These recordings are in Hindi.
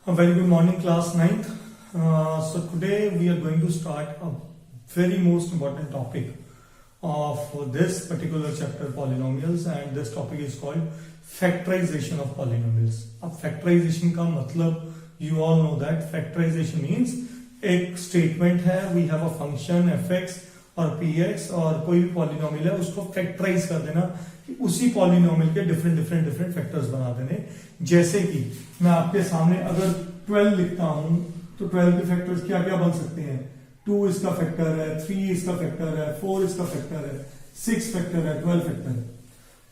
A very good morning, class 9th. So today we are going to start a very most important topic of this particular chapter, polynomials, and this topic is called factorization of polynomials. अब factorization का मतलब you all know that factorization means एक statement है, we have a function fx और px और कोई भी polynomial है उसको factorize कर देना कि उसी polynomial के different factors बना देने. जैसे कि मैं आपके सामने अगर 12 लिखता हूं तो 12 के फैक्टर्स क्या क्या बन सकते हैं. 2 इसका फैक्टर है, 3 इसका फैक्टर है, 4 इसका फैक्टर है, 6 फैक्टर है, 12 फैक्टर है.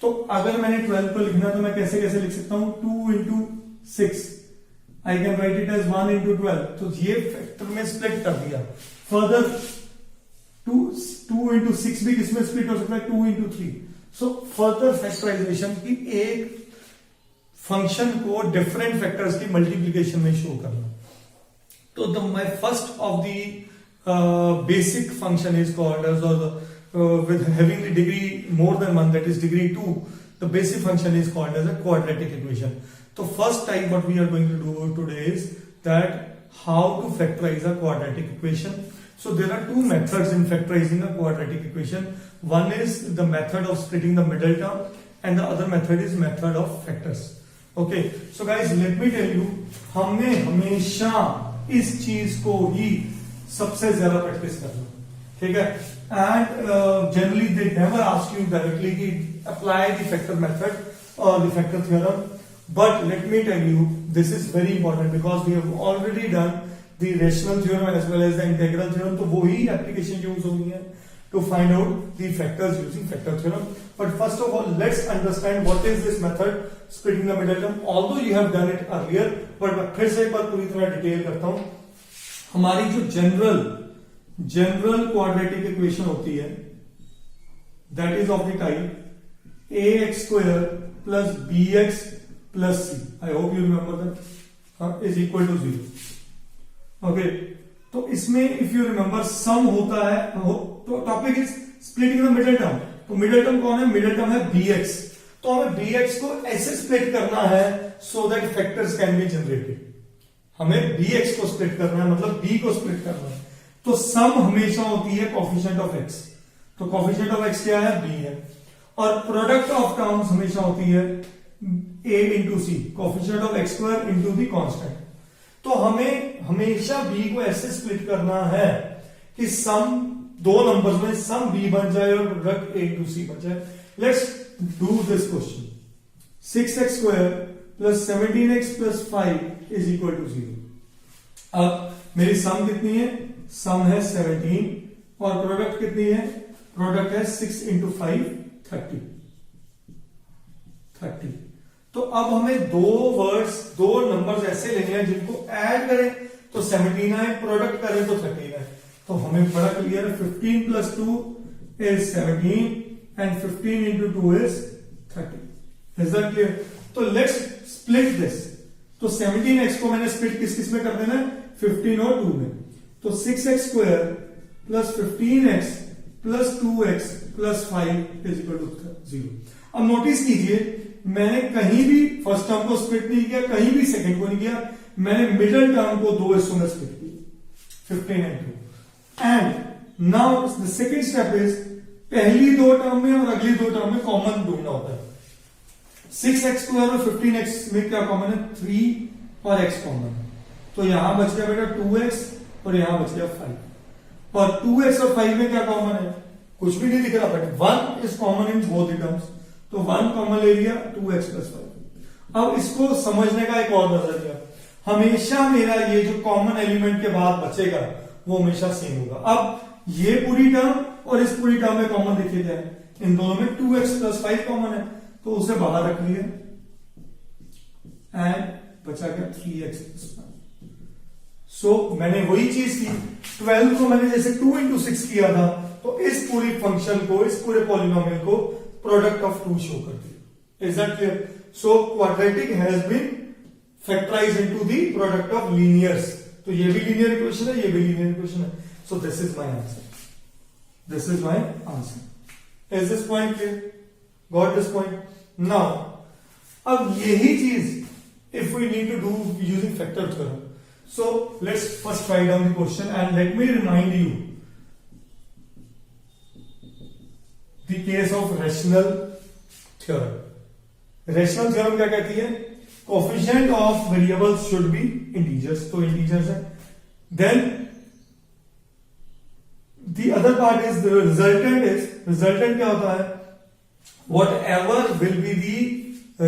तो अगर मैंने 12 को लिखना तो मैं कैसे कैसे लिख सकता हूं. 2 into 6 I can write it as 1 into 12. तो ये फैक्टर में स्प्लिट कर दिया. फर्दर 2 into 6 भी किसमें स्प्लिट हो सकता है. 2 into 3. सो फर्दर फैक्टराइजेशन की एक फंक्शन को डिफरेंट फैक्टर्स की मल्टीप्लीकेशन में शो करना. तो the my first of the basic function is called as और with having the degree more than 1, that is degree 2, the basic function is called as a quadratic equation. So first type what we are going to do today is that how to factorize a quadratic equation. So there are two methods in factorizing a quadratic equation. One is the method of splitting the middle term and the other method is method of factors. Okay, so guys let me tell you, हमने हमेशा इस चीज को ही सबसे ज्यादा प्रैक्टिस करना. ठीक है. And generally they never ask you directly to apply the factor method or the factor theorem, but let me tell you this is very important because we have already done the rational theorem as well as the integral theorem. तो वो ही application use होनी है to find out the factors using factor theorem. But first of all let's understand what is this method splitting the middle term. Although you have done it earlier, but मैं फिर से एक बार पूरी तरह डिटेल करता हूं. हमारी जो जनरल क्वाड्रेटिक इक्वेशन होती है that is of the type ax square plus bx plus c. I hope you remember that is equal to 0. Okay, तो इसमें इफ यू रिमेंबर सम होता है. तो topic is splitting the middle term. तो मिडिल टर्म कौन है. मिडिल टर्म है bx. तो हमें bx को ऐसे स्प्लिट करना है so that factors can be generated. हमें bx को स्प्लिट करना है, मतलब b को स्प्लिट करना है. तो सम हमेशा होती है कोफिशिएंट ऑफ x. तो कोफिशिएंट ऑफ x क्या है. b है. और प्रोडक्ट ऑफ टर्म्स हमेशा होती है a into c, coefficient of x square into the constant. तो हमें हमेशा b को ऐसे स्प्लिट करना है कि सम दो नंबर्स में सम b बन जाए और प्रोडक्ट a इंटू सी बन जाए. Let's do this question. 6x square plus 17x plus 5 is equal to 0. अब मेरी सम कितनी है. सम है 17 और प्रोडक्ट कितनी है. प्रोडक्ट है 6 इंटू 5 30. तो अब हमें दो नंबर्स ऐसे लेने हैं जिनको ऐड करें तो 17 आए, प्रोडक्ट करें तो 13 आए. तो हमें बड़ा क्लियर है. 15 plus 2 is 17 and 15 into 2 is 30. Is that clear. तो लेट्स स्प्लिट दिस. तो 17x को मैंने स्प्लिट किस में कर देना है. 15 और 2 में. तो 6x square plus 15x plus 2x plus 5 is equal to 0. अब नोटिस कीजिए मैंने कहीं भी फर्स्ट टर्म को स्प्लिट नहीं किया, कहीं भी सेकंड को नहीं किया. मैंने मिडिल टर्म को दो हिस्सों में स्प्लिट किया, 15 and 2. And now the second step is पहली दो टर्म में और अगली दो टर्म में कॉमन ढूंढना होता है. 6x स्क्वायर और 15x में क्या कॉमन है. 3 और x कॉमन. तो यहां बच गया बेटा 2x और यहां बच गया 5. और 2x और 5 में क्या कॉमन है. कुछ भी नहीं दिख रहा, but 1 is common in both the terms. तो 1 कॉमन ले लिया. 2x plus 5. अब इसको समझने का एक और नजरिया. हमेशा मेरा ये जो कॉमन एलिमेंट के बाद बचेगा वो हमेशा सेम होगा. अब ये पूरी टर्म और इस पूरी टर्म में कॉमन देखिए क्या है. इन दोनों में 2x प्लस 5 कॉमन है तो उसे बाहर रख लिया एंड बचा गया 3x प्लस 5. सो मैंने वही चीज की. 12 को मैंने जैसे 2 इंटू 6 किया था तो इस पूरी फंक्शन को, इस पूरे पॉलिनोमियल को प्रोडक्ट ऑफ 2 शो कर दिया. Is that clear. So quadratic has been factorized into the product of linears. तो ये भी लीनियर इक्वेशन है, ये भी लीनियर इक्वेशन है. So this is my answer. This is my answer. Is this point clear. Got this point. Now अब यही चीज if we need to do using factor theorem. So let's first write down the question and let me remind you the case of rational theorem. Rational theorem क्या कहती है? Coefficient of variables should be integers. तो integers है. Then the other part is the resultant क्या होता है? Whatever will be the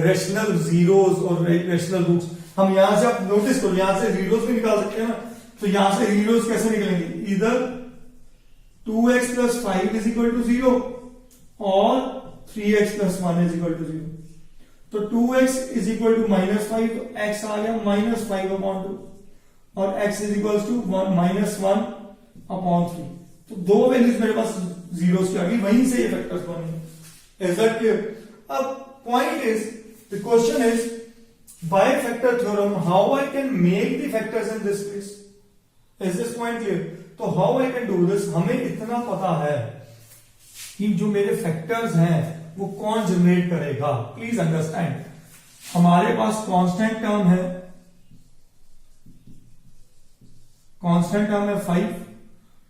rational zeros or rational roots. हम यहां से आप नोटिस करो, यहां से zeros भी निकाल सकते हैं ना. तो यहां से zeros कैसे निकलेंगे? Either 2x plus 5 is equal to 0 और 3x plus 1 is equal to 0. तो 2x is equal to -5, तो x आ गया -5/2 और x is equals to -1/3. तो दो वैल्यूज मेरे पास जीरोस की आ गई, वहीं से ये फैक्टर्स बने. Is that clear? अब point is, the question is, by factor theorem how I can make the factors in this place. Is this point clear? तो how I can do this, हमें इतना पता है कि जो मेरे फैक्टर्स हैं वो कौन जनरेट करेगा. प्लीज अंडरस्टैंड, हमारे पास कांस्टेंट टर्म है, 5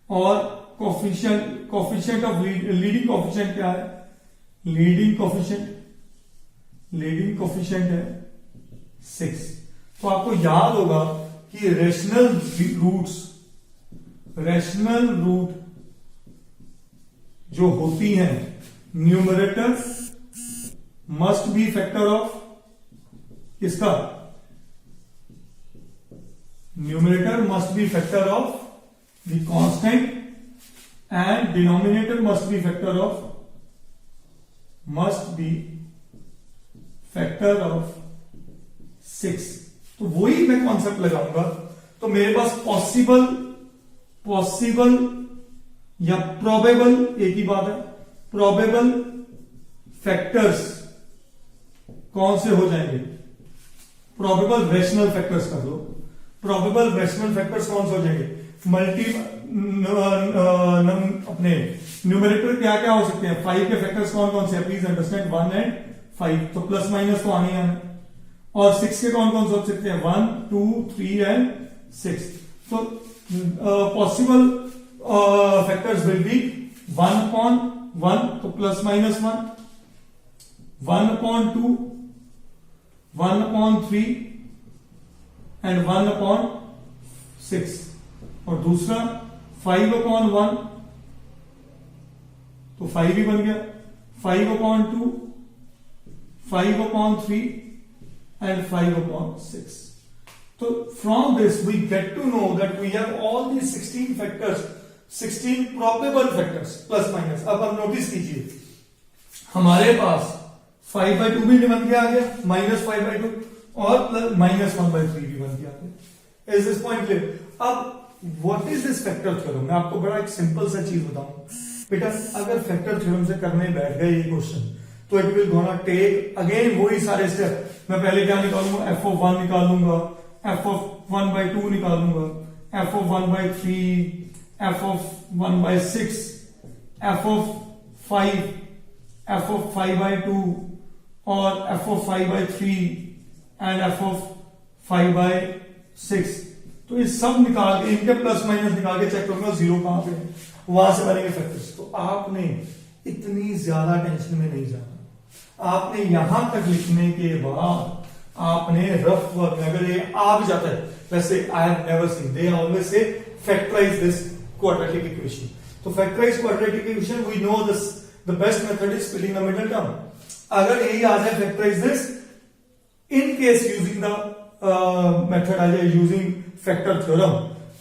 और कोफिशिएंट ऑफ लीडिंग कोफिशिएंट क्या है? लीडिंग कोफिशिएंट है 6. तो आपको याद होगा कि रेशनल रूट जो होती हैं, numerator must be factor of किसका? Numerator must be factor of the constant and denominator must be factor of 6. तो वही मैं कॉन्सेप्ट लगाऊंगा. तो मेरे पास पॉसिबल या प्रोबेबल, एक ही बात है, प्रोबेबल फैक्टर्स कौन से हो जाएंगे? प्रोबेबल रेशनल फैक्टर्स कर दो. प्रोबेबल रेशनल फैक्टर्स कौन से हो जाएंगे? अपने न्यूमरेटर क्या क्या हो सकते हैं? 5 के फैक्टर्स कौन कौन से हैं? Please understand, 1 and 5. तो प्लस माइनस तो आने हैं. और 6 के कौन कौन से हो सकते हैं? 1, 2, 3 and 6. तो पॉसिबल फैक्टर्स विल बी 1/1, तो प्लस माइनस 1, 1/2, 1/3 एंड 1/6. और दूसरा 5/1, तो 5 ही बन गया. 5/2, 5/3 and 5/6. तो from this we get to know that we have all the 16 factors, 16 probable factors plus minus. अब आप नोटिस कीजिए, हमारे पास 5/2 भी बन के आ गया, -5/2 और -1/3 भी बन के आ गया. Is this point clear? अब what is this factor theorem? मैं आपको बड़ा एक सिंपल सा चीज बताऊं बेटा. अगर फैक्टर थ्योरम से करने बैठ गए ये क्वेश्चन, तो it will gonna take again वही सारे स्टेप. मैं पहले क्या निकालूंगा? f(1) निकालूंगा, f(1/2) निकालूंगा, f(1/3), f(1/6), f(5), f(5/2) और f(5/3) एंड f(5/6). तो ये सब निकाल के, इनके प्लस माइनस निकाल के चेक करूंगा जीरो कहां पे, वहां से बनेंगे फैक्टर्स. तो आपने इतनी ज्यादा टेंशन में नहीं जाना. आपने यहां तक लिखने के बाद आपने रफ वर्क में, अगर ये आ भी जाता है, वैसे I have never seen, they always say factorize this quadratic equation. तो factorize quadratic equation, we know this, the best method is splitting the middle term. अगर यही आ जाए factorize this, in case using the method आ जाए यूजिंग फैक्टर थ्योरम,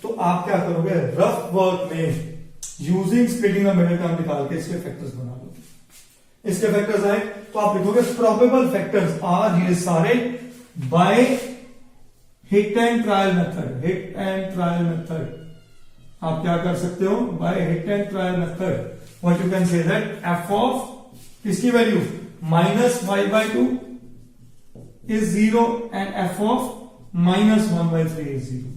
तो आप क्या करोगे? रफ वर्क में using splitting the middle term निकाल के इसके फैक्टर्स बना लो. इसके फैक्टर्स आए तो आप लिखोगे प्रोबेबल फैक्टर्स आर ये सारे by hit and trial method. Hit and trial method आप क्या कर सकते हो? By hit and trial method what you can say that f of इसकी value -5/2 is 0 and f of -1/3 is 0.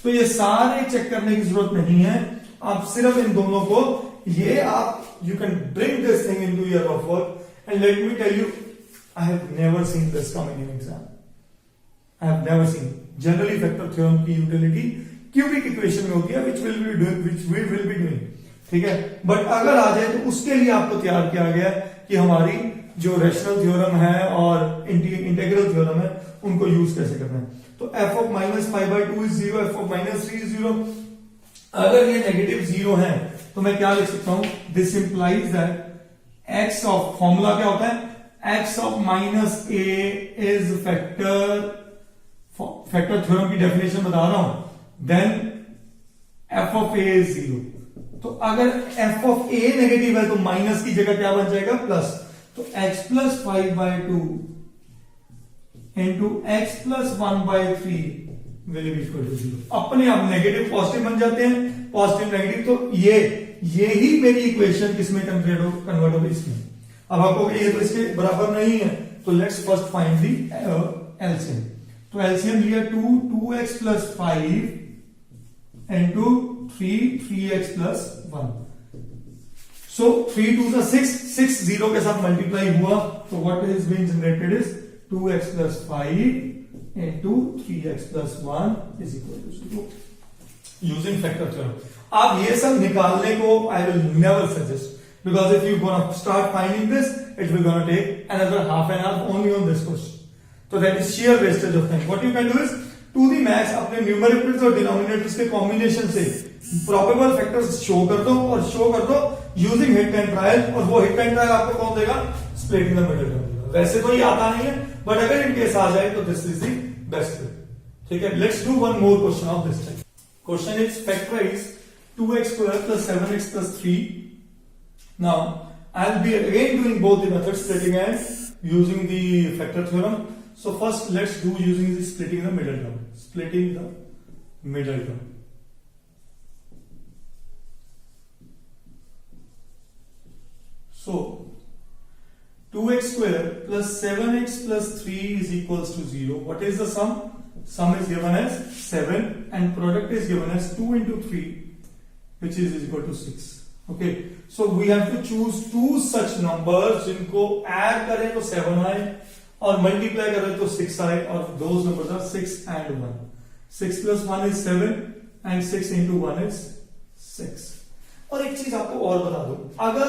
तो ये सारे चेक करने की जरूरत नहीं है. आप सिर्फ इन दोनों को, ये आप you can bring this thing into your work. And let me tell you, I have never seen this coming in exam. I have never seen. Generally factor theorem की यूटिलिटी क्यूबिक इक्वेशन में होती है which we will be doing, ठीक है। बट अगर आ जाए तो उसके लिए आपको तैयार किया गया कि हमारी जो रेशनल थ्योरम है और इंटीग्रल थ्योरम है उनको यूज कैसे करना है। तो f of minus five by two is zero, F of minus three is zero. अगर ये नेगेटिव जीरो है तो मैं क्या लिख सकता हूं, this implies that x of, formula क्या होता है, x of minus a is factor theorem की डेफिनेशन बता रहा हूं, then f of a is zero. तो अगर f ऑफ a नेगेटिव है तो माइनस की जगह क्या बन जाएगा, प्लस। तो x plus five by two into x plus one by three will be equal to zero. अपने आप नेगेटिव पॉजिटिव बन जाते हैं, पॉजिटिव नेगेटिव। तो ये ही मेरी इक्वेशन किसमें कन्वर्ट होगी, इसमें। अब आपको ये तो इसके बराबर नहीं है, तो let's first find the LCM. तो एलसीएम लिया 2x plus five into 3x plus 1। सो 3 2 सा 6 0 के साथ मल्टीप्लाई हुआ, तो what is being generated is 2x plus 5 into 3x plus 1 is equal to 0 using factor theorem. आप ये सब निकालने को I will never suggest, because if you gonna start finding this, it will gonna take another half an hour only on this question. So that is sheer wastage of time. What you can do is to the max अपने न्यूमरेटर्स और डिनोमिनेटर्स के कॉम्बिनेशन से प्रोबेबल फैक्टर्स शो कर दो और शो कर दो यूजिंग हिट एंड ट्रायल, और वो हिट एंड ट्रायल आपको कौन देगा, स्प्लिटिंग द मिडिल टर्म। वैसे तो ये आता नहीं है, बट अगर इन केस आ जाए तो this is the best way, ठीक है। Let's do one more question of this type. Question is factorize 2x square plus 7x plus 3. Now I'll be again doing both the methods, splitting and using the factor theorem. So first let's do using the splitting the middle term. Splitting the middle term. So 2x square plus 7x plus 3 is equals to 0. What is the sum? Sum is given as 7 and product is given as 2 into 3, which is equal to 6. Okay. So we have to choose two such numbers जिनको add करें तो 7 आए और multiply करें तो 6 आए, और those numbers are 6 and 1. 6 plus 1 is 7 and 6 into 1 is 6. और एक चीज आपको और बता दूं, अगर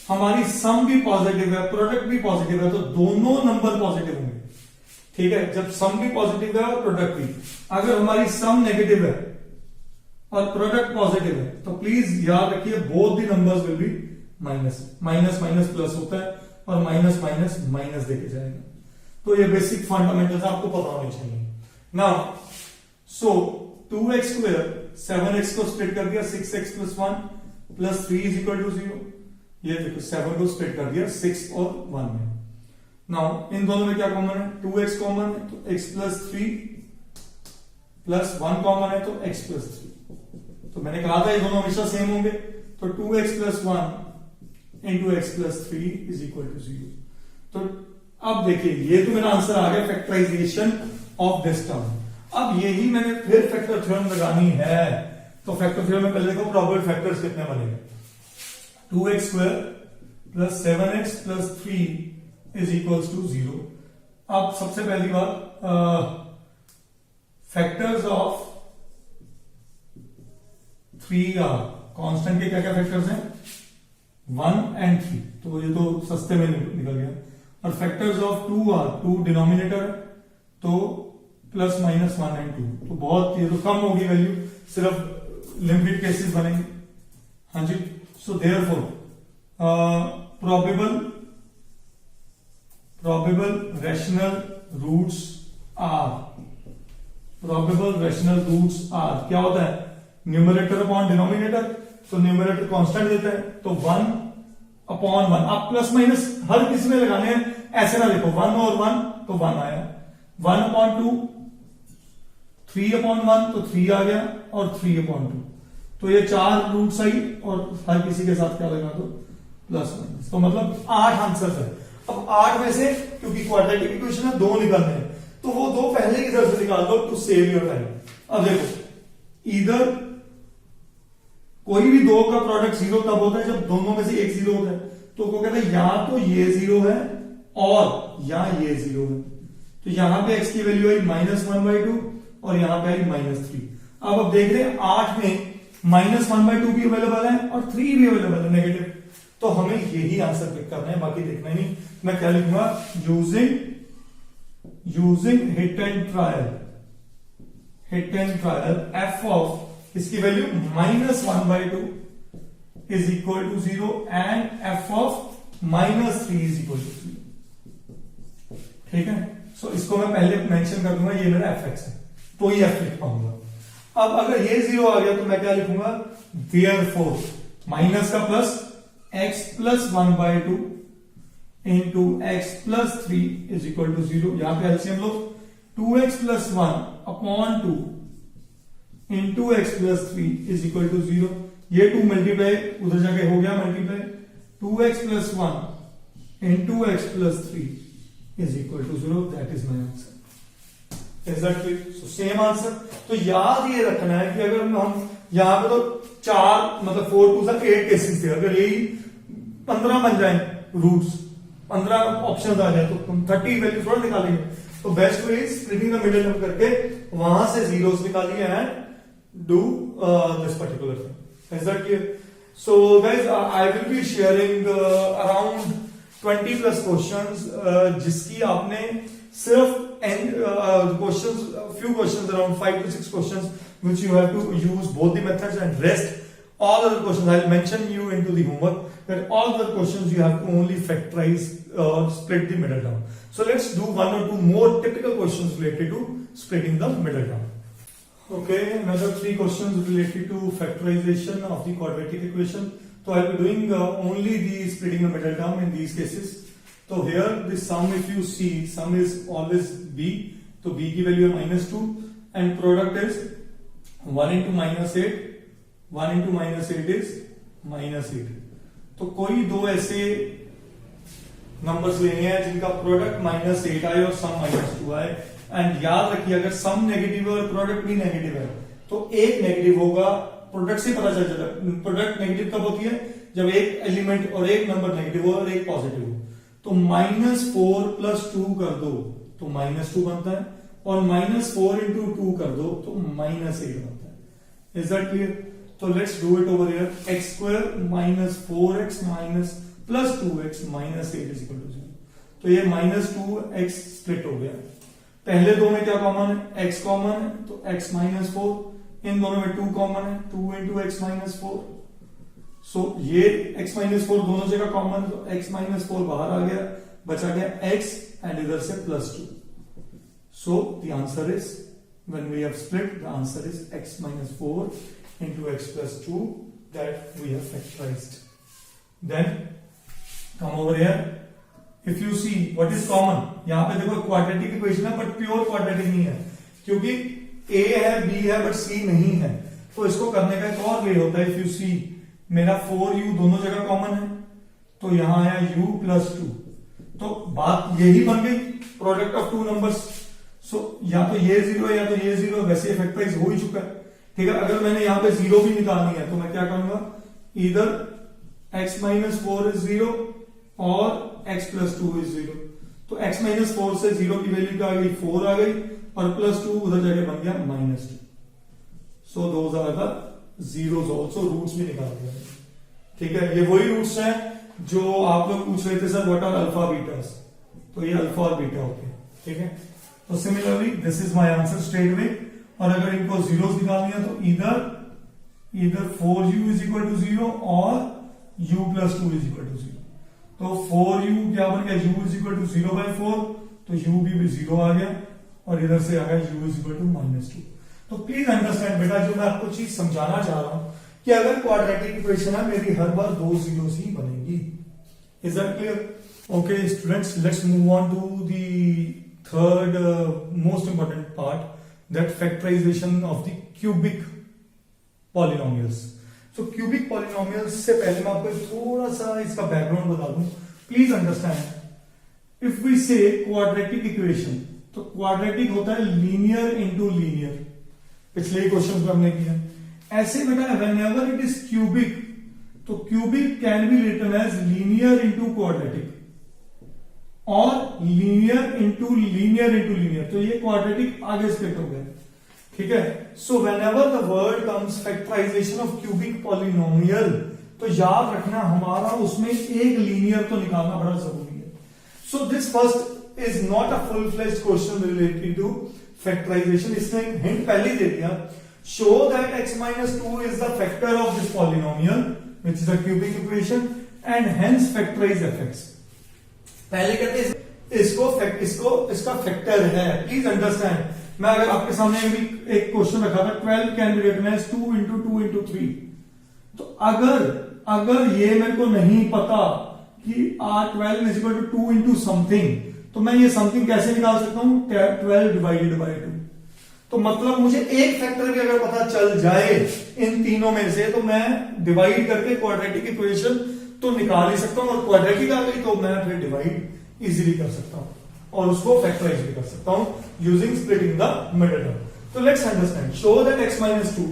हमारी सम भी पॉजिटिव है, प्रोडक्ट भी पॉजिटिव है, तो दोनों नंबर पॉजिटिव होंगे, ठीक है। जब सम भी पॉजिटिव है और प्रोडक्ट भी, अगर हमारी सम नेगेटिव है और प्रोडक्ट पॉजिटिव है तो प्लीज याद रखिए both the numbers will be minus. Minus minus plus होता है और माइनस माइनस माइनस देके जाएगा। तो ये बेसिक फंडामेंटल्स आपको पता होने चाहिए। Now so 2x square 7x को स्प्लिट कर दिया 6x plus 1 plus 3 is equal to 0। ये देखो 7 को स्प्लिट कर दिया 6 और 1 में। नाउ इन दोनों में क्या कॉमन है, 2x कॉमन है तो x प्लस 3 प्लस 1 कॉमन है तो x प्लस 3। तो मैंने कहा था ये दोनों हमेशा सेम होंगे, तो 2x plus 1 into x plus 3 is equal to 0। तो अब देखिए ये तो मेरा आंसर आ गया फैक्टराइजेशन ऑफ दिस टर्म। अब यही मैंने फिर फैक्टर थ्योरम लगानी है, तो फैक्टर थ्योरम में पहले देखो प्रोबेबल फैक्टर्स कितने बनेंगे। 2x square plus 7x plus 3 is equals to 0। अब सबसे पहली बात फैक्टर्स ऑफ 3 आर कांस्टेंट के क्या क्या फैक्टर्स हैं 1 एंड 3, तो ये तो सस्ते में निकल गया। और फैक्टर्स ऑफ 2 आर 2 डिनोमिनेटर तो प्लस माइनस 1 एंड 2, तो बहुत ये तो कम होगी वैल्यू, सिर्फ लिमिटेड केसेस बनेंगे। हाँ जी, so therefore probable rational roots are क्या होता है, न्यूमरेटर अपॉन डिनोमिनेटर। तो न्यूमरेटर कांस्टेंट देता है तो 1 अपॉन 1। आप प्लस माइनस हर किसी में लगाने हैं, ऐसे ना लिखो 1 और 1 तो 1 आया, 1 अपॉन 2 3 अपॉन 1 तो 3 आ गया और 3 अपॉन 2। तो ये 4 रूट्स आई और हर किसी के साथ क्या लगा दो प्लस माइनस, तो मतलब 8 आंसर है। अब 8 में से क्योंकि क्वाड्रेटिक इक्वेशन है 2 निकालने हैं, तो वो 2 पहले की तरफ से निकाल दो टू सेव योर टाइम। अब देखो इधर कोई भी 2 का प्रोडक्ट 0 तब होता है जब दोनों में से एक 0 होता है, तो वो कहता है या तो ये 0 है और या ये 0 है। तो यहां पे x की वैल्यू आई -1/2 और यहां पे आई -3। अब देख रहे हैं 8 में -1/2 भी अवेलेबल है और 3 भी अवेलेबल है नेगेटिव, तो हमें यही आंसर पिक करना है, बाकी देखना ही नहीं। मैं क्या लिखूंगा, using hit and trial f of इसकी value -1/2 is equal to 0 and f of -3 is equal to 0। ठीक है, सो इसको मैं पहले मेंशन कर दूंगा, ये मेरा fx है, तो ये f लिख पाऊंगा। अब अगर ये 0 आ गया तो मैं क्या लिखूंगा, देयरफॉर माइनस का plus x plus 1/2 into x plus 3 is equal to 0। यहां पे एलसीएम लो, 2x plus 1 upon 2 into x plus 3 is equal to 0। ये 2 मल्टीप्लाई उधर जाके हो गया multiply, 2x plus 1 into x plus 3 is equal to 0। That is my answer. Exactly same answer. तो याद ये रखना है कि अगर हम यहां पे तो 4 मतलब 4 टू 8 केसेस थे, अगर यही 15 बन जाए रूट्स, 15 ऑप्शन आ जाए तो तुम 30 वैल्यू थोड़ा निकालेंगे। तो best way is splitting the middle term करके वहां से जीरोस निकालिए and do this particular thing. Is that clear? So guys I will be sharing around 20 plus questions जिसकी आपने सिर्फ questions, few questions, around 5 to 6 questions, which you have to use both the methods, and rest all other questions I'll mention you into the homework, that all other questions you have to only factorize or split the middle term. So let's do 1 or 2 more typical questions related to splitting the middle term. Okay, another 3 questions related to factorization of the quadratic equation. So I'll be doing only the splitting the middle term in these cases. तो here the sum, if you see, sum is always b, तो b की वैल्यू है -2 and product is 1 into -8, 1 into -8 is -8। तो कोई दो ऐसे नंबर्स लेने हैं जिनका प्रोडक्ट -8 आए और सम -2 आए, एंड याद रखिए अगर सम नेगेटिव है और प्रोडक्ट भी नेगेटिव है तो एक नेगेटिव होगा, प्रोडक्ट से पता चल जाता है। प्रोडक्ट नेगेटिव कब होती है, जब एक एलिमेंट और एक नंबर नेगेटिव हो और एक पॉजिटिव हो। तो -4 प्लस 2 कर दो तो -2 बनता है, और -4 इंटू 2 कर दो तो -8 बनता है। Is that clear? तो let's do it over here. x square -4x minus plus 2x -8 is equal to 0। तो ये -2x स्प्लिट हो गया। पहले दो में क्या कॉमन है, x कॉमन है तो x -4, इन दोनों में 2 कॉमन है, 2 इंटू x -4। सो ये x -4 दोनों जगह कॉमन, तो x -4 बाहर आ गया, बचा गया x एंड इधर से +2। So the answer is, when we have split, the answer is x -4 into x +2 that we have factorized. Then come over here. If you see what is common, यहां पे देखो क्वाड्रेटिक इक्वेशन है बट प्योर क्वाड्रेटिक नहीं है, क्योंकि a है b है बट c नहीं है। तो इसको करने का एक और वे होता है। इफ यू सी, मेरा 4u दोनों जगह कॉमन है, तो यहां आया u +2, तो बात यही बन गई, प्रोडक्ट ऑफ 2 नंबर्स। सो या तो ये 0 है या तो ये 0, वैसे फैक्टराइज हो ही चुका है। ठीक है, अगर मैंने यहां पे 0 भी निकालनी है तो मैं क्या करूंगा, इधर x -4 इज 0 और x +2 इज 0। तो x -4 से 0 की वैल्यू क्या आ गई, 4 आ गई, और +2 उधर जाके बन गया -2। So those are the zeros also, roots भी निकाल दिया। ठीक है, ये वही रूट्स हैं जो आप लोग पूछ रहे थे sir what are alpha betas, तो ये अल्फा और बीटा होते हैं। ठीक है, तो similarly this is my answer straight way. और अगर इनको जीरोस निकालनी है तो इधर 4u इज इक्वल टू 0 और u +2 इज इक्वल टू 0। तो 4u क्या बन गया, u इज इक्वल टू 0/4, तो u भी 0 आ गया, और इधर से आ गया u इज इक्वल टू -2। तो प्लीज अंडरस्टैंड बेटा, जो मैं आपको चीज समझाना चाह रहा हूं कि अगर क्वाड्रेटिक इक्वेशन है मेरी हर बार 2 जीरोस ही बनेगी। Is that clear? Okay students, let's move on to the third most important part, that factorization of the cubic polynomials. So cubic polynomials से पहले मैं आपको थोड़ा सा इसका बैकग्राउंड बता दूं। Please understand, if we say quadratic equation, तो क्वाड्रेटिक होता है लीनियर इनटू लीनियर, पिछले क्वेश्चन में हमने किया। ऐसे बेटा व्हेनेवर इट इज क्यूबिक, तो cubic can be written as linear into quadratic, और लीनियर इंटू लीनियर, तो ये क्वाड्रेटिक आगे स्प्लिट हो गया, ठीक है। So whenever the word comes factorization of cubic polynomial, तो याद रखना हमारा उसमें एक लीनियर तो निकालना बड़ा जरूरी है। So this first is not a full fledged question related to factorization, इसने हिंट पहले दे दिया, show that x-2 is the factor of this polynomial which is a cubic equation and hence factorize fx। पहले कहते हैं इसका फैक्टर है, प्लीज अंडरस्टैंड। मैं अगर आपके सामने एक क्वेश्चन रखा था 12 can be written as 2 into 2 into 3, तो अगर ये मेरे को नहीं पता कि R12 is equal to 2 into something, तो मैं ये समथिंग कैसे निकाल सकता हूं, 12 divided by 2। तो मतलब मुझे एक फैक्टर भी अगर पता चल जाए इन तीनों में से, तो मैं डिवाइड करके क्वाड्रेटिक इक्वेशन तो निकाल ही सकता हूं, और क्वाड्रेटिक आ गई तो मैं फिर डिवाइड इजीली कर सकता हूं और उसको फैक्टराइज भी कर सकता हूं using splitting the middle term. तो let's understand, show that x-2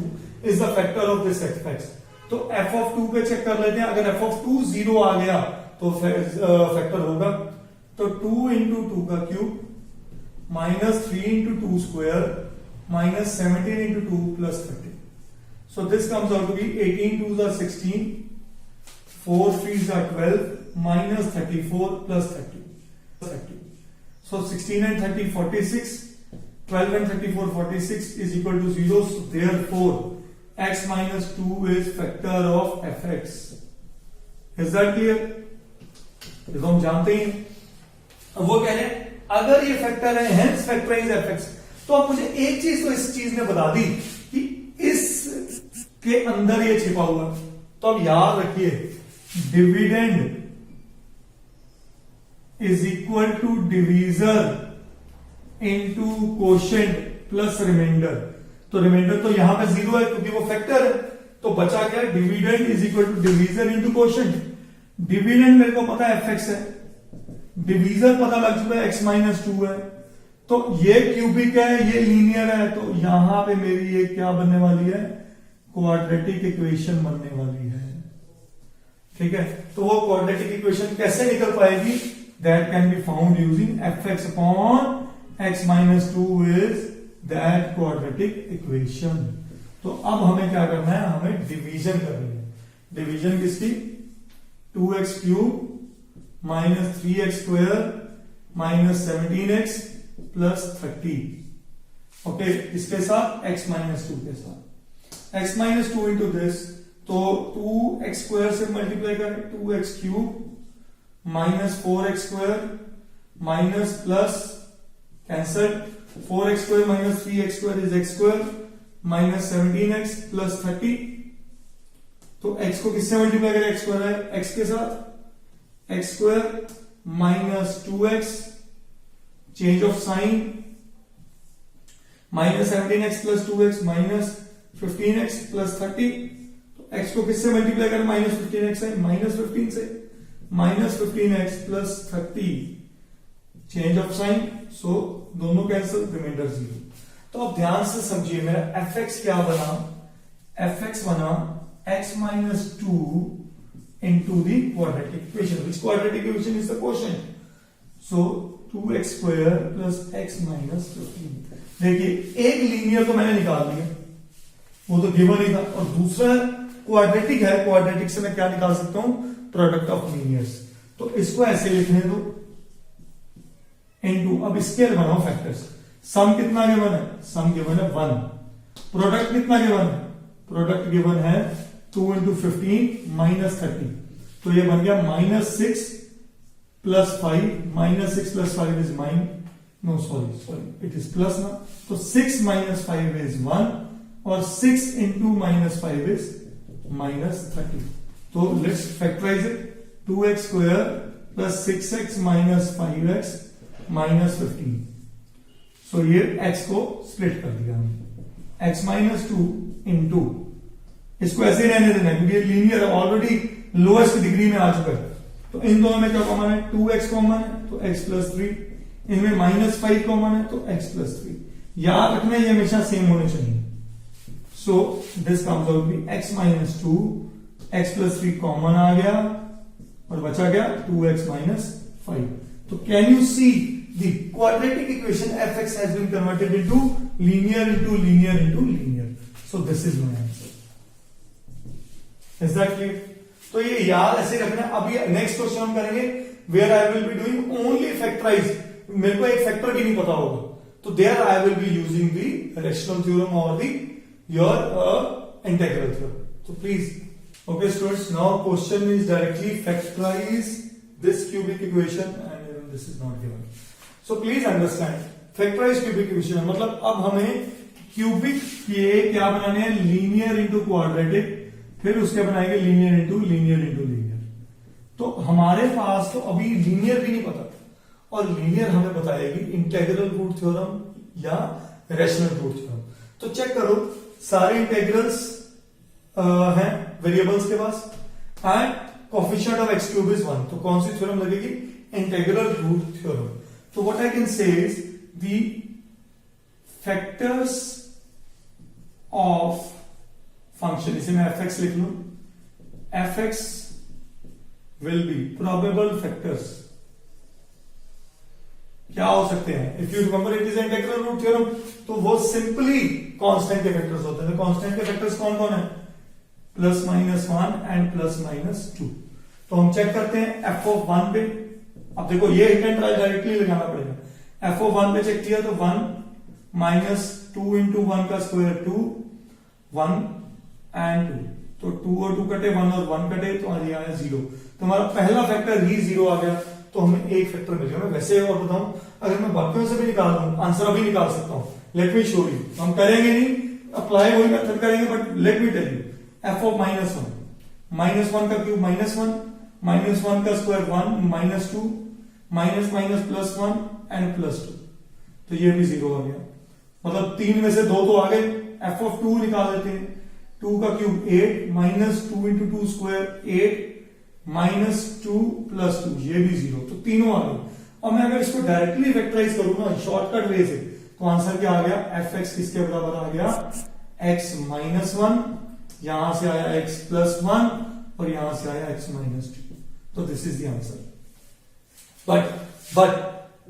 is the factor of this fx। तो f of 2 पे चेक कर लेते हैं, अगर f of 2 0 आ गया तो फैक्टर होगा, तो 2 into 2 का cube minus 3 into 2 square minus 17 into 2 plus 30। So this comes out to be 18 2s are 16, 4 3s are 12, minus 34 plus 30. So 16 and 30 46, 12 and 34 46 is equal to 0. So therefore x-2 is factor of fx. Is that clear? ये तो हम जानते ही। अब वो कह रहे हैं अगर ये फैक्टर है hence factorize fx, तो अब मुझे एक चीज तो इस चीज ने बता दी कि इस के अंदर ये छिपा हुआ। तो अब याद रखिए dividend is equal to divisor into quotient plus remainder. तो रिमाइंडर तो यहां पे 0 है क्योंकि वो फैक्टर है, तो बचा क्या, dividend is equal to divisor into quotient. Dividend मेरे को पता है fx है, डिवीजर पता लग चुका है x-2 है, तो ये क्यूबिक है ये लीनियर है, तो यहां पे मेरी ये क्या बनने वाली है, क्वाड्रेटिक इक्वेशन बनने वाली है, ठीक है। तो वो क्वाड्रेटिक इक्वेशन कैसे निकल पाएगी, that can be found using fx upon x-2 is that quadratic equation. तो अब हमें क्या करना है, हमें डिवीजन करनी है। डिवीजन किसकी, 2x cube minus 3x square minus 17x plus 30, okay, इसके साथ x-2 के साथ x-2 इंटू दिस, तो 2x स्क्वायर से मल्टीप्लाई करें, 2x cube minus 4x square minus plus cancel 4x square minus 3x square is x square minus 17x plus 30। तो x को किससे मल्टीप्लाई करें, x स्क्वायर है x के साथ, x square minus 2x, change of sign, minus 17x plus 2x minus 15x plus 30। तो x को किससे मल्टीप्लाई करें, माइनस 15x है, माइनस 15 से minus 15x plus 30, change of sign, so दोनों कैंसिल, रिमाइंडर 0। तो अब ध्यान से समझिए मेरा fx क्या बना, fx बना x-2 into the quadratic equation, which quadratic equation is the quotient, so 2x square plus x minus 15। देखिए एक लीनियर तो मैंने निकाल लिया, वो तो गिवन ही था, और दूसरा क्वाड्रेटिक है, क्वाड्रेटिक से मैं क्या निकाल सकता हूं, प्रोडक्ट ऑफ लीनियर्स। तो इसको ऐसे लिखने दो इनटू, अब इसके बनाओ फैक्टर्स। सम कितना गिवन है, सम गिवन है 1, प्रोडक्ट कितना गिवन है, प्रोडक्ट गिवन है 2 into 15 माइनस 30, तो ये बन गया minus 6 plus 5, minus 6 plus 5 is no sorry it is plus ना, तो 6 माइनस 5 इज 1, और 6 इंटू माइनस 5 इज माइनस 30। तो let's factorize it, 2x square plus 6x minus 5x minus 15। So ये x को स्प्लिट कर दिया हमने, x-2 इंटू, इसको ऐसे ही रहने देना है क्योंकि लीनियर ऑलरेडी लोएस्ट डिग्री में आ चुका है। तो इन दोनों में क्या कॉमन है, 2x कॉमन है तो x प्लस 3, इनमें माइनस 5 कॉमन है तो x प्लस 3। याद रखना ये हमेशा सेम होने चाहिए। So this comes out be x-2, x plus 3 common आ गया और बचा गया 2x माइनस 5। तो can you see the quadratic equation f x has been converted into linear into linear into linear. So this is my answer. Is that clear? तो ये याद ऐसे रखना. अभी नेक्स्ट क्वेश्चन हम करेंगे where I will be doing only factorise. मेरे को एक फैक्टर भी नहीं पता होगा, तो there I will be using the rational theorem और the your integral theorem. So please, okay students, now question is directly factorize this cubic equation and even this is not given. So please understand, factorize cubic equation मतलब अब हमें क्यूबिक के क्या बनाने हैं, लीनियर इंटू क्वाड्रेटिक, फिर उसके बनाएंगे linear into linear into linear. तो हमारे पास तो अभी लीनियर भी नहीं पता, और लीनियर हमें बताएगी इंटीग्रल रूट थ्योरम या रेशनल रूट थ्योरम. तो चेक करो, सारे इंटीग्रल्स हैं वेरिएबल्स के पास, and coefficient of x cube is 1. तो कौन सी थ्योरम लगेगी, इंटीग्रल रूट थ्योरम. तो what I can say is the factors of function, इसे मैं एफ एक्स लिख लू. F x will be probable factors. क्या हो सकते हैं, if you remember it is integral root theorem, तो वो सिंपली कांस्टेंट के फैक्टर्स होते हैं. तो कांस्टेंट के फैक्टर्स कौन कौन है, plus minus 1 and plus minus 2. तो हम चेक करते हैं एफ ऑफ 1 पे. अब देखो ये हिट एंड ट्राई डायरेक्टली लगाना पड़ेगा. एफ ऑफ 1 पे चेक किया तो 1 माइनस 2 इंटू 1 का स्क्वायर 2, 1 एंड 2. तो 2 और 2 कटे, 1 और 1 कटे, तो ये आया 0. तो हमारा पहला फैक्टर ही 0 आ गया, तो हमें एक फैक्टर मिल गया. मैं वैसे और बताऊं, अगर मैं बाकियों से भी निकाल दूं, आंसर अभी निकाल सकता हूं. Let me show you. हम करेंगे नहीं, अप्लाई वही मेथड करेंगे, but let me tell you. F of minus 1 का क्यूब माइनस 1, माइनस 1 का square 1, minus 2, minus minus plus 1 and plus 2. तो ये भी 0 आ गया. मतलब 3 में से 2 तो आ गए. एफ ऑफ 2 निकाल लेते हैं. 2 का cube 8, minus 2 into 2 square 8, minus 2 plus 2, ये भी 0. तो तीनों आ गए. और मैं अगर इसको डायरेक्टली फैक्टराइज करूं ना शॉर्टकट वे से, तो आंसर क्या आ गया, एफ एक्स किसके बराबर आ गया, एक्स माइनस 1, यहां से आया x प्लस 1 और यहां से आया x माइनस 2. तो this is the answer. But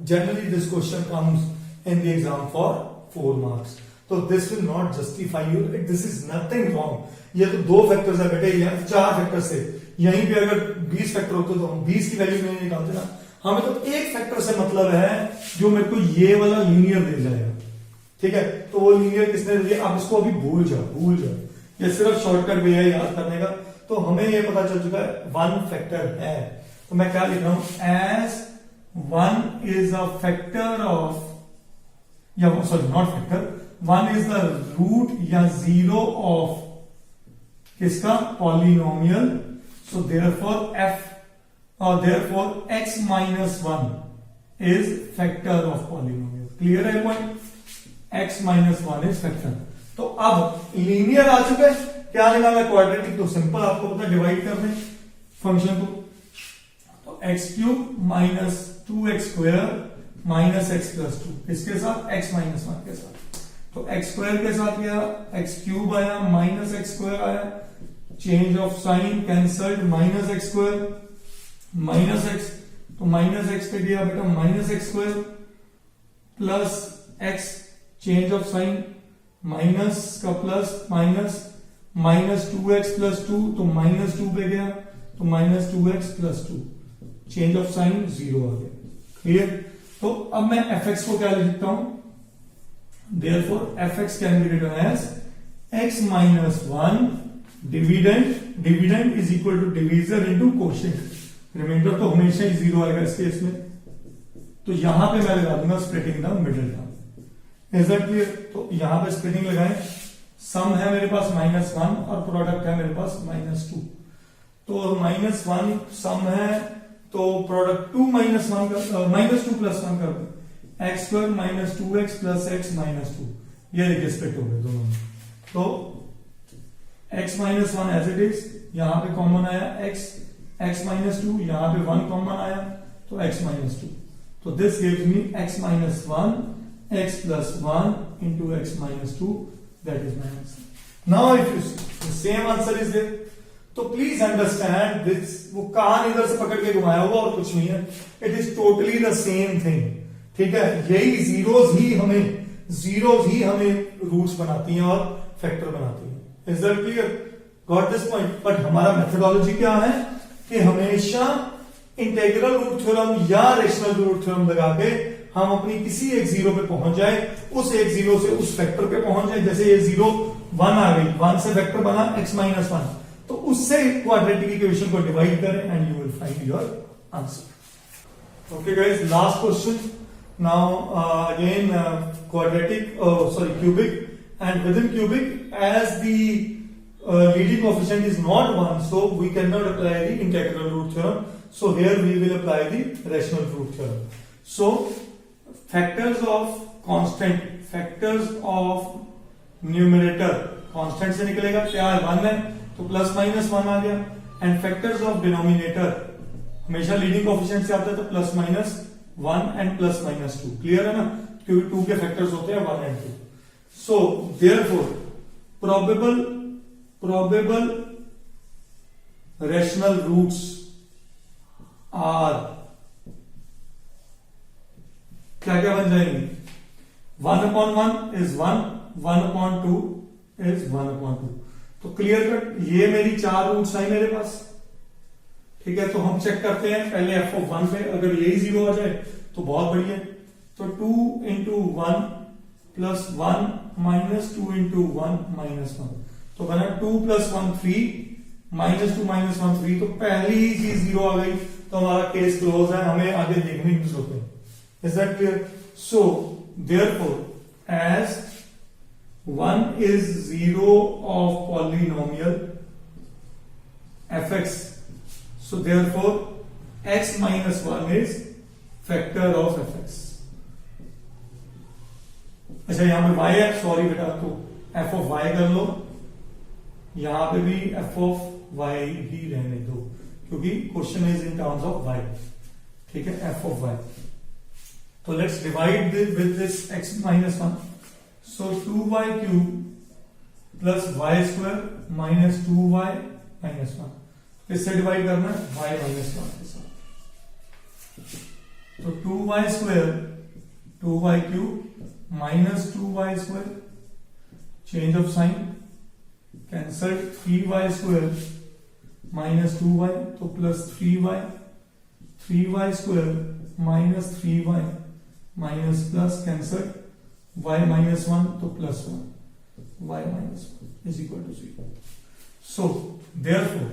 generally this question comes in the exam for 4 marks. तो this will not justify you, this is nothing wrong. ये तो 2 फैक्टर्स है बेटे, या 4 फैक्टर्स है. यहीं पे अगर 20 फैक्टर होते तो हम 20 की वैल्यू नहीं निकालते ना. हमें तो एक फैक्टर से मतलब है जो मेरे को ये वाला लीनियर दे जाएगा. ठीक है, तो वो लीनियर किसने दे दिया, आप इसको अभी भूल जाओ. ये सिर्फ शॉर्टकट वे है याद करने का. तो हमें ये पता चल चुका है 1 फैक्टर है. तो मैं क्या लिख रहा हूं, as 1 is a factor of, या sorry not factor, 1 is the root या 0 ऑफ किसका, polynomial. So therefore therefore x minus 1 is factor of polynomial. Clear है point, x minus 1 is factor. तो अब लीनियर आ चुका है, क्या निकालना है, क्वाड्रेटिक. तो सिंपल, आपको पता, डिवाइड कर दें फंक्शन को. तो x cube minus 2x square minus x plus 2, इसके साथ x माइनस 1 के साथ. तो एक्स स्क्वायर के साथ गया, एक्स क्यूब आया, माइनस एक्स स्क्वायर आया, change of sign cancelled, minus x square minus x. तो माइनस एक्स पे गया बेटा minus x square plus x, change of sign, minus का plus minus, minus 2x plus 2, तो माइनस 2 पे गया, तो minus 2x plus 2, change of sign 0 आ गया. क्लियर. तो अब मैं fx को क्या लिखता हूं, therefore fx can be written as x minus 1 dividend is equal to divisor into quotient. Remainder तो हमेशा ही 0 आएगा इस केस में. तो यहां पे मैं लगा दूंगा splitting the middle term. Is that clear. तो यहां पे स्प्लिटिंग लगाएं. सम है मेरे पास माइनस 1 और प्रोडक्ट है मेरे पास माइनस 2. तो माइनस 1 सम है, तो प्रोडक्ट 2 माइनस 1 का माइनस 2 प्लस 1 कर दो, x square minus 2x plus x minus 2. ये देखिए स्प्लिट हो गए दोनों में. तो x minus 1 as it is, यहां पे कॉमन आया x माइनस 2, यहां पे 1 कॉमन आया, तो x माइनस 2. तो this gives me x minus 1 x plus 1 into x minus 2, that is my answer. Now if you see the same answer is there, तो प्लीज अंडरस्टैंड दिस, वो कान इधर से पकड़ के घुमाया हुआ और कुछ नहीं है, it is totally the same thing, ठीक है। यही जीरोज ही हमें रूट्स बनाती हैं और फैक्टर बनाती हैं। Is that clear? Got this point? But हमारा मेथोडोलॉजी क्या है कि हमेशा इंटेग्रल रूट थ्योरम या रेशनल रूट थ्योरम लगा के हम अपनी किसी एक जीरो पे पहुंच जाए, उस एक जीरो से उस फैक्टर पे पहुंच जाए। जैसे ये जीरो 1 आ गई, 1 से फैक्टर बना x-1, तो उससे क्वाड्रेटिक इक्वेशन को डिवाइड करें and you will find your answer. Okay guys, last question now, again quadratic, cubic, and within cubic, as the leading coefficient is not 1, so we cannot apply the integral root theorem. So here we will apply the rational root theorem. So factors of constant, factors of numerator, constant से निकलेगा क्या है, 1 है तो प्लस माइनस 1 आ गया, एंड फैक्टर्स ऑफ डिनोमिनेटर हमेशा लीडिंग कोएफिशिएंट से आता है, तो plus minus 1 and plus minus 2, clear है ना, क्योंकि 2 के फैक्टर्स होते हैं 1 and 2. So therefore probable rational roots are क्या क्या बन जाएंगे, 1/1 is 1, 1/2 is 1/2. तो क्लियर कट ये मेरी 4 रूट्स आई मेरे पास, ठीक है। तो हम चेक करते हैं पहले f(1) पे, अगर यही 0 आ जाए तो बहुत बढ़िया। तो 2 into 1 plus 1 minus 2 into 1 minus 1, तो बना 2 plus 1 3 minus 2 minus 1 3, तो पहली ही चीज 0 आ गई, तो हमारा केस क्लोज है, हमें आगे देखने की जरूरत है। Is that clear? So therefore as 1 is 0 of polynomial fx, so therefore x minus 1 is factor of fx. अच्छा यहां पे y है, सॉरी बेटा, तो f of y कर लो, यहां पे भी f of y ही रहने दो, क्योंकि question is in terms of y, ठीक है, f of y. तो let's divide with this x minus 1, so 2y cube plus y square minus 2y minus 1, किससे डिवाइड करना है, y minus 1 के साथ। तो 2y square 2y cube minus 2y square, change of sign, cancel, 3y square minus 2y, तो plus 3y square minus 3y minus plus cancel, y minus 1 तो plus 1, y minus 1 is equal to 0. So therefore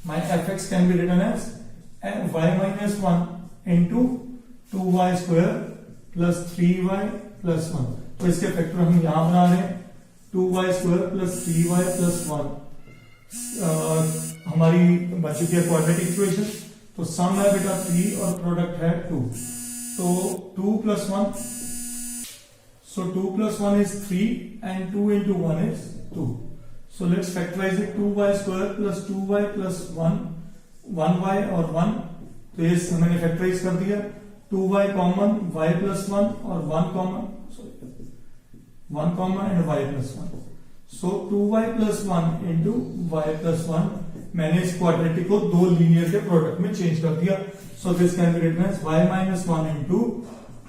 my fx can be written as y minus 1 into 2y square plus 3y plus 1. तो इसके फैक्टर हम यहां बना रहे हैं, 2y square plus 3y plus 1 हमारी बन चुकी है क्वाड्रेटिक इक्वेशन। तो सम है बेटा 3 और प्रोडक्ट है 2, तो 2 plus 1, so 2 plus 1 is 3 and 2 into 1 is 2. So let's factorize it, 2y square plus 2y plus 1, 1y और 1, तो ये मैंने फैक्टराइज कर दिया, 2y कॉमन, y plus 1 और 1 common, 1 common and y plus 1, so 2y plus 1 into y plus 1, मैंने इस क्वाड्रेटिक को दो लीनियर के प्रोडक्ट में चेंज कर दिया। So this can be written as y minus 1 into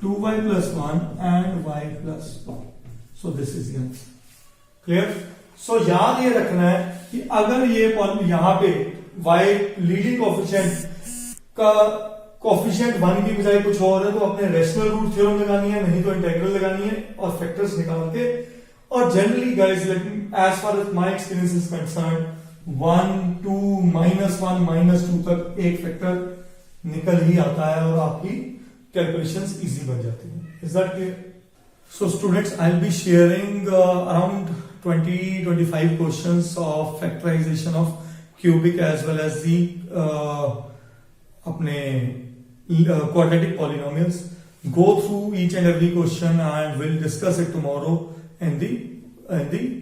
2y plus 1 and y plus 1. So this is the answer. Clear? So याद ये रखना है कि अगर ये यहां पे y लीडिंग कोएफिशिएंट का कोएफिशिएंट 1 की बजाय कुछ और है, तो अपने रेशनल रूट थ्योरम लगानी है, नहीं तो इंटीग्रल लगानी है और फैक्टर्स निकाल के। और generally guys, as far as my experience is concern, 1 2 -1 -2 तक एक फैक्टर निकल ही आता है और आपकी कैलकुलेशंस इजी बन जाती है। Is that clear? So students, I will be sharing around 20-25 questions of factorisation of cubic as well as the अपने quadratic polynomials. Go through each and every question and we'll discuss it tomorrow in the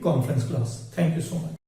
conference class. Thank you so much.